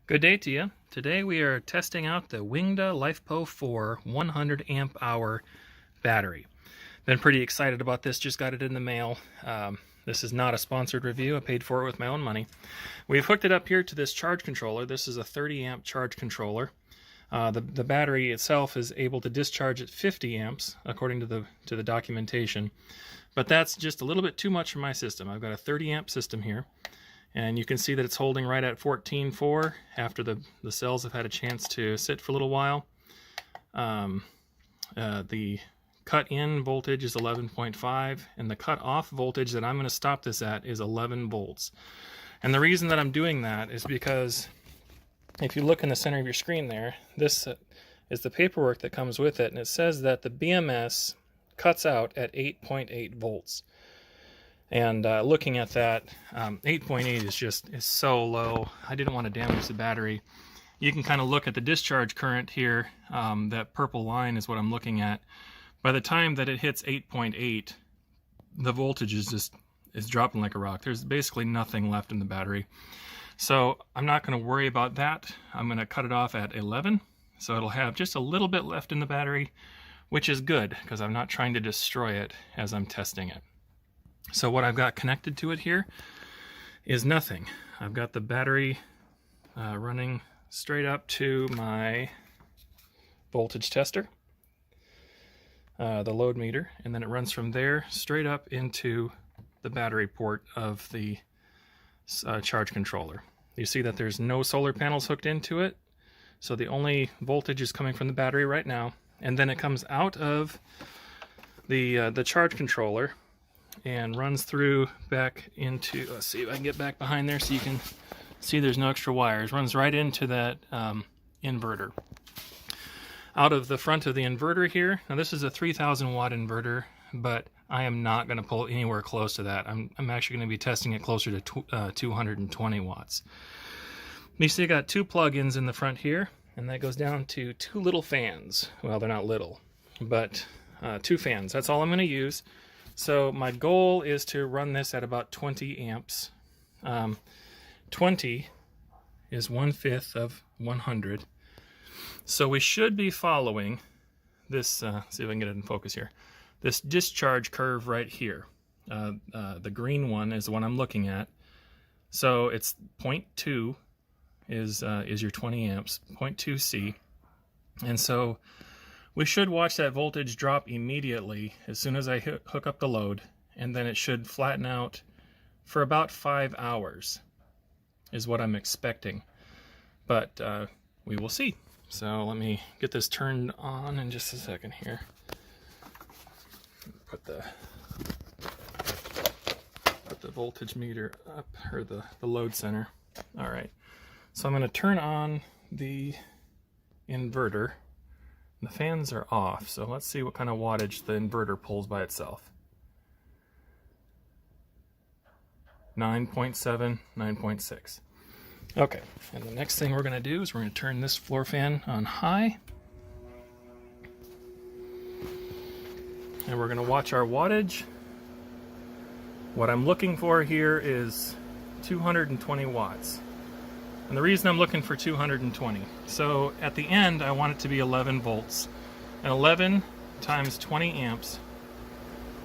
Good day to you. Today we are testing out the WINGDA LiFePO4 100 amp hour battery. Been pretty excited about this, just got it in the mail. This is not a sponsored review, I paid for it with my own money. We've hooked it up here to this charge controller. This is a 30 amp charge controller. The battery itself is able to discharge at 50 amps according to the documentation, but that's just a little bit too much for my system. I've got a 30 amp system here. And you can see that it's holding right at 14.4 after the cells have had a chance to sit for a little while. The cut-in voltage is 11.5, and the cut-off voltage that I'm going to stop this at is 11 volts. And the reason that I'm doing that is because if you look in the center of your screen there, this is the paperwork that comes with it, and it says that the BMS cuts out at 8.8 volts. And looking at that, 8.8 is so low. I didn't want to damage the battery. You can kind of look at the discharge current here. That purple line is what I'm looking at. By the time that it hits 8.8, the voltage is dropping like a rock. There's basically nothing left in the battery. So I'm not going to worry about that. I'm going to cut it off at 11. So it'll have just a little bit left in the battery, which is good because I'm not trying to destroy it as I'm testing it. So what I've got connected to it here is nothing. I've got the battery running straight up to my voltage tester, the load meter, and then it runs from there straight up into the battery port of the charge controller. You see that there's no solar panels hooked into it, so the only voltage is coming from the battery right now, and then it comes out of the charge controller and runs through back into, let's see if I can get back behind there so you can see there's no extra wires, runs right into that inverter. Out of the front of the inverter here, now this is a 3000 watt inverter, but I am not going to pull anywhere close to that. I'm actually going to be testing it closer to 220 watts. You see I got two plug-ins in the front here, and that goes down to two little fans. Well, they're not little, but two fans. That's all I'm going to use. So my goal is to run this at about 20 amps. 20 is 1/5 of 100. So we should be following this, see if I can get it in focus here, this discharge curve right here. The green one is the one I'm looking at. So it's 0.2 is your 20 amps, 0.2 C. And so we should watch that voltage drop immediately as soon as I hook up the load, and then it should flatten out for about 5 hours is what I'm expecting. But we will see. So let me get this turned on in just a second here. Put the voltage meter up, or the load center. All right. So I'm going to turn on the inverter. The fans are off, so let's see what kind of wattage the inverter pulls by itself. 9.7, 9.6. Okay, and the next thing we're going to do is we're going to turn this floor fan on high. And we're going to watch our wattage. What I'm looking for here is 220 watts. And the reason I'm looking for 220, so at the end I want it to be 11 volts. And 11 times 20 amps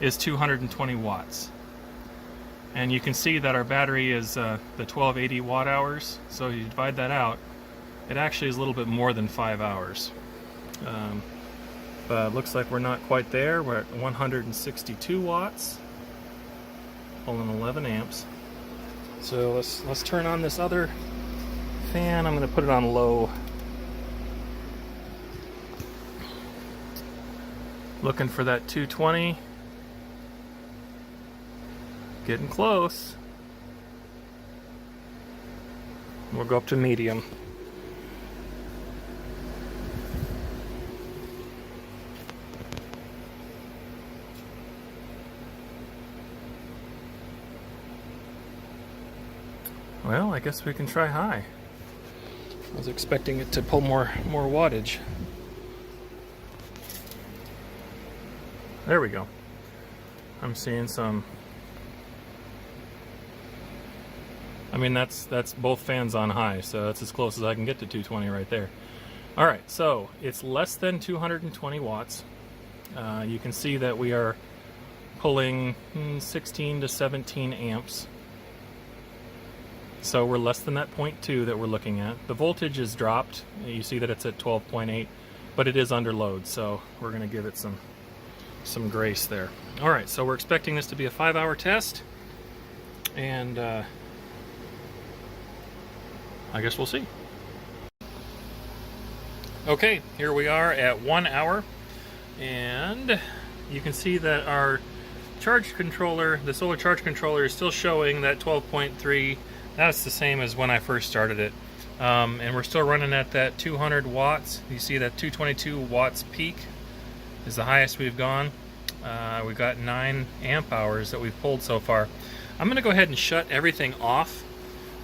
is 220 watts. And you can see that our battery is the 1280 watt hours, so you divide that out, it actually is a little bit more than 5 hours. But it looks like we're not quite there. We're at 162 watts, pulling 11 amps. So let's turn on this other fan. I'm going to put it on low. Looking for that 220. Getting close. We'll go up to medium. Well, I guess we can try high. I was expecting it to pull more wattage. There we go. I'm seeing some mean, that's both fans on high, so that's as close as I can get to 220 right there. All right, so it's less than 220 watts. You can see that we are pulling 16 to 17 amps. So we're less than that 0.2 that we're looking at. The voltage is dropped. You see that it's at 12.8, but it is under load, so we're going to give it some grace there. All right, so we're expecting this to be a 5-hour test, and I guess we'll see. Okay, here we are at 1 hour, and you can see that our charge controller, the solar charge controller, is still showing that 12.3. That's the same as when I first started it. And we're still running at that 200 watts. You see that 222 watts peak is the highest we've gone. We've got 9 amp hours that we've pulled so far. I'm going to go ahead and shut everything off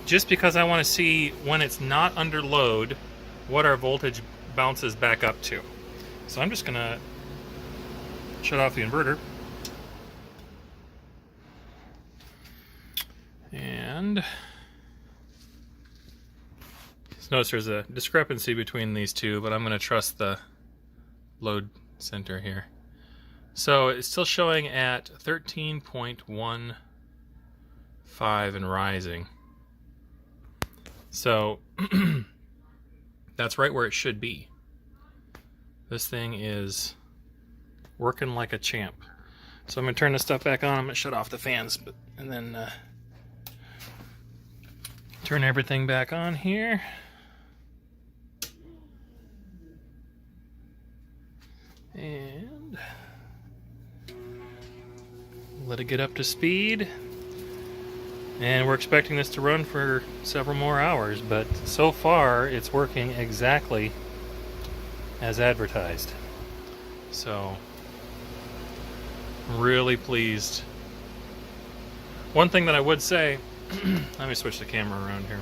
just because I want to see when it's not under load what our voltage bounces back up to. So I'm just going to shut off the inverter. And notice there's a discrepancy between these two, but I'm going to trust the load center here. So it's still showing at 13.15 and rising. So that's right where it should be. This thing is working like a champ. So I'm going to turn this stuff back on. I'm going to shut off the fans, and then turn everything back on here. And let it get up to speed. And we're expecting this to run for several more hours, but so far it's working exactly as advertised. So I'm really pleased. One thing that I would say, let me switch the camera around here.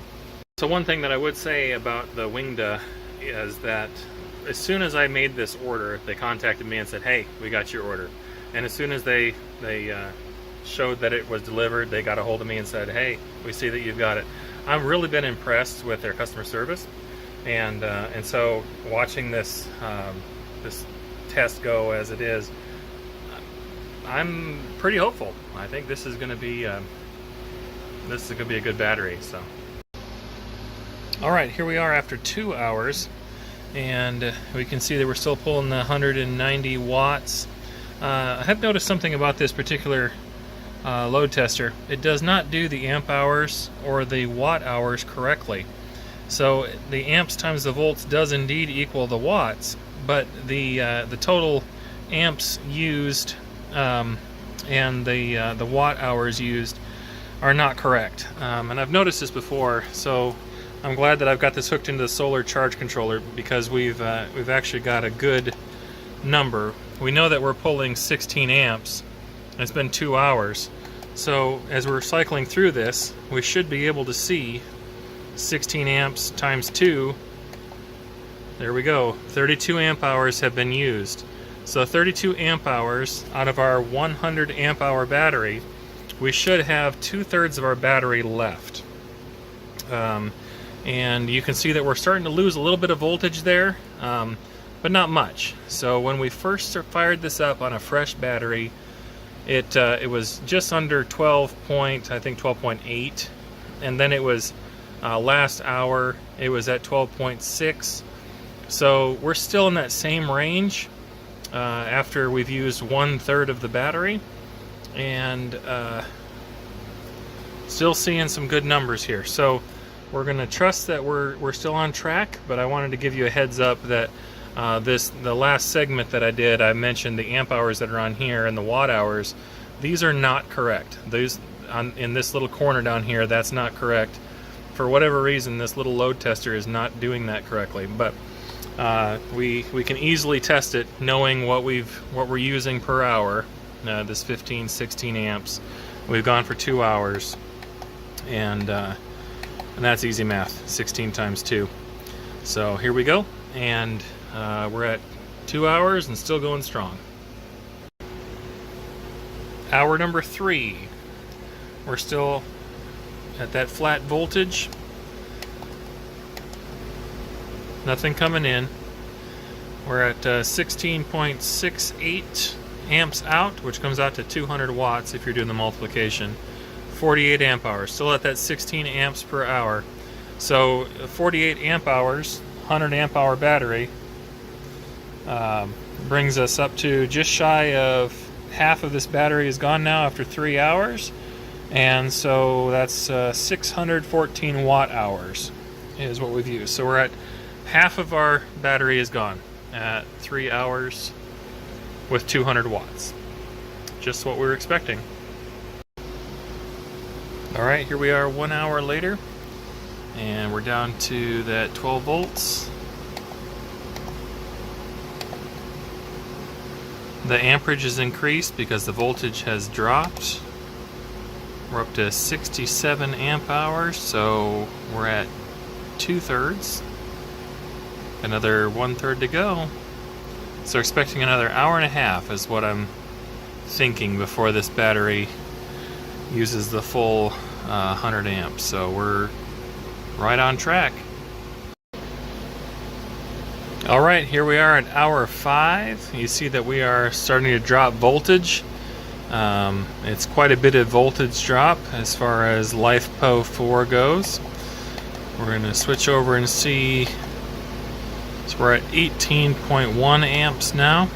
So one thing that I would say about the WINGDA is that as soon as I made this order, they contacted me and said, hey, we got your order. And as soon as they showed that it was delivered, they got a hold of me and said, hey, we see that you've got it. I've really been impressed with their customer service, and so watching this this test go as it is, I'm pretty hopeful. I think this is going to be a good battery. So, all right, here we are after 2 hours, and we can see that we're still pulling the 190 watts. I have noticed something about this particular load tester. It does not do the amp hours or the watt hours correctly. So the amps times the volts does indeed equal the watts, but the total amps used and the watt hours used are not correct. And I've noticed this before, so I'm glad that I've got this hooked into the solar charge controller, because we've actually got a good number. We know that we're pulling 16 amps. It's been 2 hours. So as we're cycling through this, we should be able to see 16 amps times 2. There we go. 32 amp hours have been used. So 32 amp hours out of our 100 amp hour battery, we should have 2/3 of our battery left. And you can see that we're starting to lose a little bit of voltage there, but not much. So when we first fired this up on a fresh battery, it was just under 12.8, and then it was last hour it was at 12.6. So we're still in that same range after we've used 1/3 of the battery, and still seeing some good numbers here. So we're going to trust that we're still on track, but I wanted to give you a heads up that the last segment that I did, I mentioned the amp hours that are on here and the watt hours. These are not correct. These in this little corner down here, that's not correct. For whatever reason, this little load tester is not doing that correctly. But we can easily test it, knowing what we're using per hour. This 15-16 amps. We've gone for 2 hours, and that's easy math. 16 times 2. So here we go, and we're at 2 hours and still going strong. Hour number 3. We're still at that flat voltage. Nothing coming in. We're at 16.68 amps out, which comes out to 200 watts if you're doing the multiplication. 48 amp hours, still at that 16 amps per hour. So 48 amp hours, 100 amp hour battery, brings us up to just shy of half of this battery is gone now after 3 hours. And so that's 614 watt hours is what we've used. So we're at half of our battery is gone at 3 hours with 200 watts. Just what we were expecting. Alright, here we are 1 hour later, and we're down to that 12 volts. The amperage is increased because the voltage has dropped. We're up to 67 amp hours, so we're at 2/3. Another 1/3 to go. So expecting another hour and a half is what I'm thinking before this battery uses the full 100 amps. So we're right on track. Alright, here we are at hour 5. You see that we are starting to drop voltage. It's quite a bit of voltage drop as far as LiFePO4 goes. We're going to switch over and see. So we're at 18.1 amps now,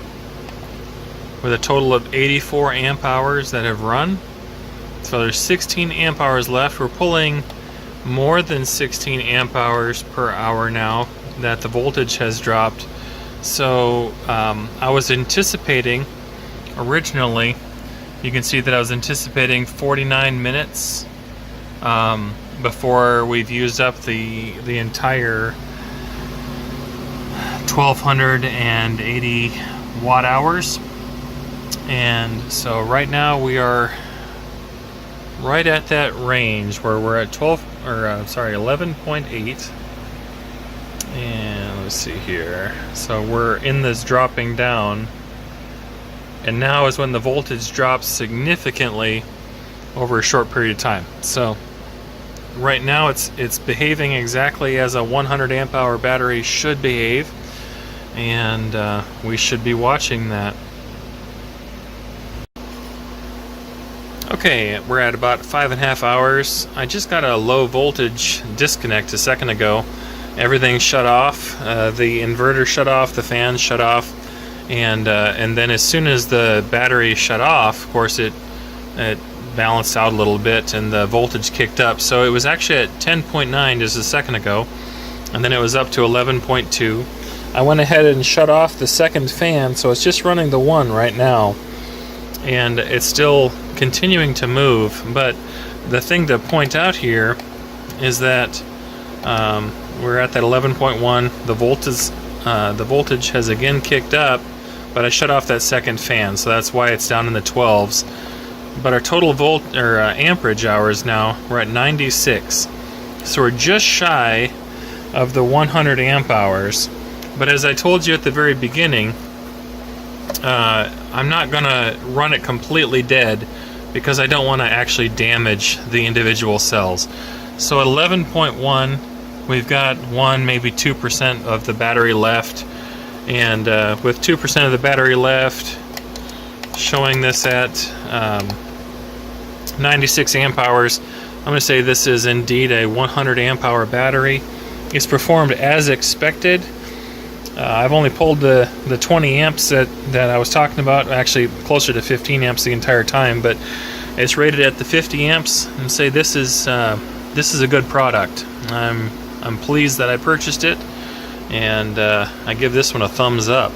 with a total of 84 amp hours that have run. So there's 16 amp hours left. We're pulling more than 16 amp hours per hour now that the voltage has dropped. So I was anticipating originally, you can see that I was anticipating 49 minutes before we've used up the entire 1280 watt hours. And so right now we are right at that range where we're at 11.8. And let's see here. So we're in this dropping down, and now is when the voltage drops significantly over a short period of time. So right now it's behaving exactly as a 100 amp hour battery should behave, and we should be watching that. Okay, we're at about 5.5 hours. I just got a low voltage disconnect a second ago. Everything shut off. The inverter shut off, the fan shut off, and then as soon as the battery shut off, of course it balanced out a little bit and the voltage kicked up. So it was actually at 10.9 just a second ago, and then it was up to 11.2. I went ahead and shut off the second fan, so it's just running the one right now, and it's still continuing to move. But the thing to point out here is that we're at that 11.1. The voltage has again kicked up, but I shut off that second fan, so that's why it's down in the 12s. But our total amperage hours now, we're at 96. So we're just shy of the 100 amp hours. But as I told you at the very beginning, I'm not gonna run it completely dead because I don't want to actually damage the individual cells. So at 11.1, we've got 1, maybe 2% of the battery left, and with 2% of the battery left, showing this at 96 amp hours, I'm going to say this is indeed a 100 amp hour battery. It's performed as expected. I've only pulled the 20 amps that I was talking about, actually closer to 15 amps the entire time, but it's rated at the 50 amps, and say this is a good product. I'm pleased that I purchased it, and I give this one a thumbs up.